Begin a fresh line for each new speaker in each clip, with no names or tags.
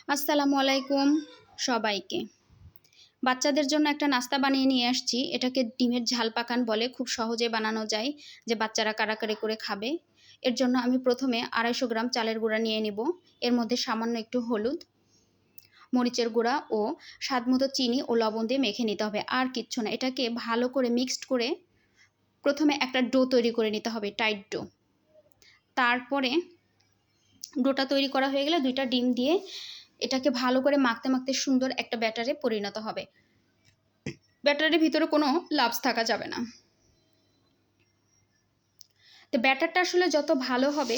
আসসালামু আলাইকুম সবাইকে। বাচ্চাদের জন্য একটা নাস্তা বানিয়ে নিয়ে আসছি। এটাকে ডিমের ঝাল পাকান বলে। খুব সহজে বানানো যায়, যে বাচ্চারা কাড়াকাড়ি করে খাবে। এর জন্য আমি প্রথমে 250 গ্রাম চালের গুঁড়া নিয়ে নিব। এর মধ্যে সামান্য একটু হলুদ, মরিচের গুঁড়া ও স্বাদমতো চিনি ও লবণ দিয়ে মেখে নিতে হবে, আর কিচ্ছু না। এটাকে ভালো করে মিক্সড করে প্রথমে একটা ডো তৈরি করে নিতে হবে, টাইট ডো। তারপরে ডোটা তৈরি করা হয়ে গেলে 2টা ডিম দিয়ে এটাকে ভালো করে মাখতে মাখতে সুন্দর একটা ব্যাটারে পরিণত হবে। ব্যাটারের ভিতরে কোনো লাম্পস থাকা যাবে না। তো ব্যাটারটা আসলে যত ভালো হবে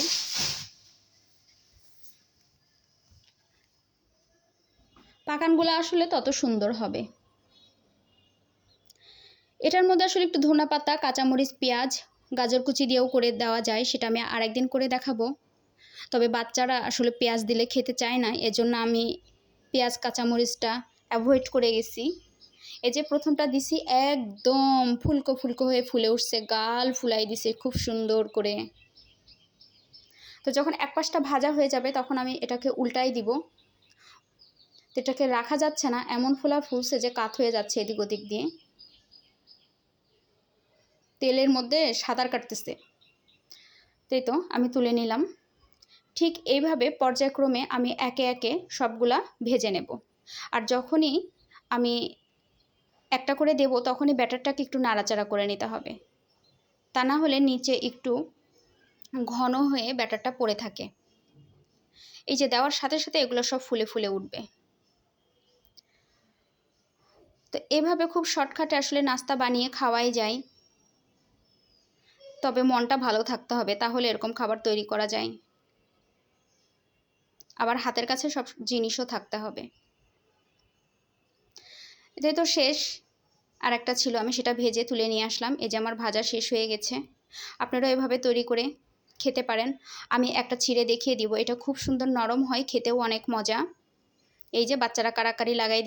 পাকানগুলো আসলে তত সুন্দর হবে। এটার মধ্যে আসলে একটু ধনে পাতা, কাঁচামরিচ, পেঁয়াজ, গাজর কুচি দিয়েও করে দেওয়া যায়, সেটা আমি আরেকদিন করে দেখাবো। তবে বাচ্চারা আসলে পেঁয়াজ দিলে খেতে চায় না, এজন্য আমি পেঁয়াজ কাঁচামরিচটা অ্যাভয়েড করে গেছি। এই যে প্রথমটা দিছি, একদম ফুলকো ফুলকো হয়ে ফুলে উঠছে, গাল ফুলাই দিছে খুব সুন্দর করে। তো যখন এক পাশটা ভাজা হয়ে যাবে তখন আমি এটাকে উল্টাই দিব। এটাকে রাখা যাচ্ছে না, এমন ফোলা ফুলছে যে কাত হয়ে যাচ্ছে এদিক ওদিক দিয়ে, তেলের মধ্যে সাঁতার কাটতেছে। তাই তো আমি তুলে নিলাম। ঠিক এইভাবে পর্যায়ক্রমে আমি একে একে সবগুলা ভেজে নেব। আর যখনই আমি একটা করে দেব তখনই ব্যাটারটাকে একটু নাড়াচাড়া করে নিতে হবে, তা না হলে নিচে একটু ঘন হয়ে ব্যাটারটা পড়ে থাকে। এই যে দেওয়ার সাথে সাথে এগুলো সব ফুলে ফুলে উঠবে। তো এভাবে খুব শর্টকাটে আসলে নাস্তা বানিয়ে খাওয়াই যায়, তবে মনটা ভালো থাকতে হবে, তাহলে এরকম খাবার তৈরি করা যায়। আবার হাতের কাছে সব জিনিসও থাকতে হবে। এটাই তো শেষ। আর একটা ছিল, আমি সেটা ভেজে তুলে নিয়ে আসলাম। এই যে আমার ভাজা শেষ হয়ে গেছে। আপনারাও এভাবে তৈরি করে খেতে পারেন। আমি একটা ছিঁড়ে দেখিয়ে দিব, এটা খুব সুন্দর নরম হয়, খেতেও অনেক মজা। এই যে বাচ্চারা কাড়াকাড়ি লাগাই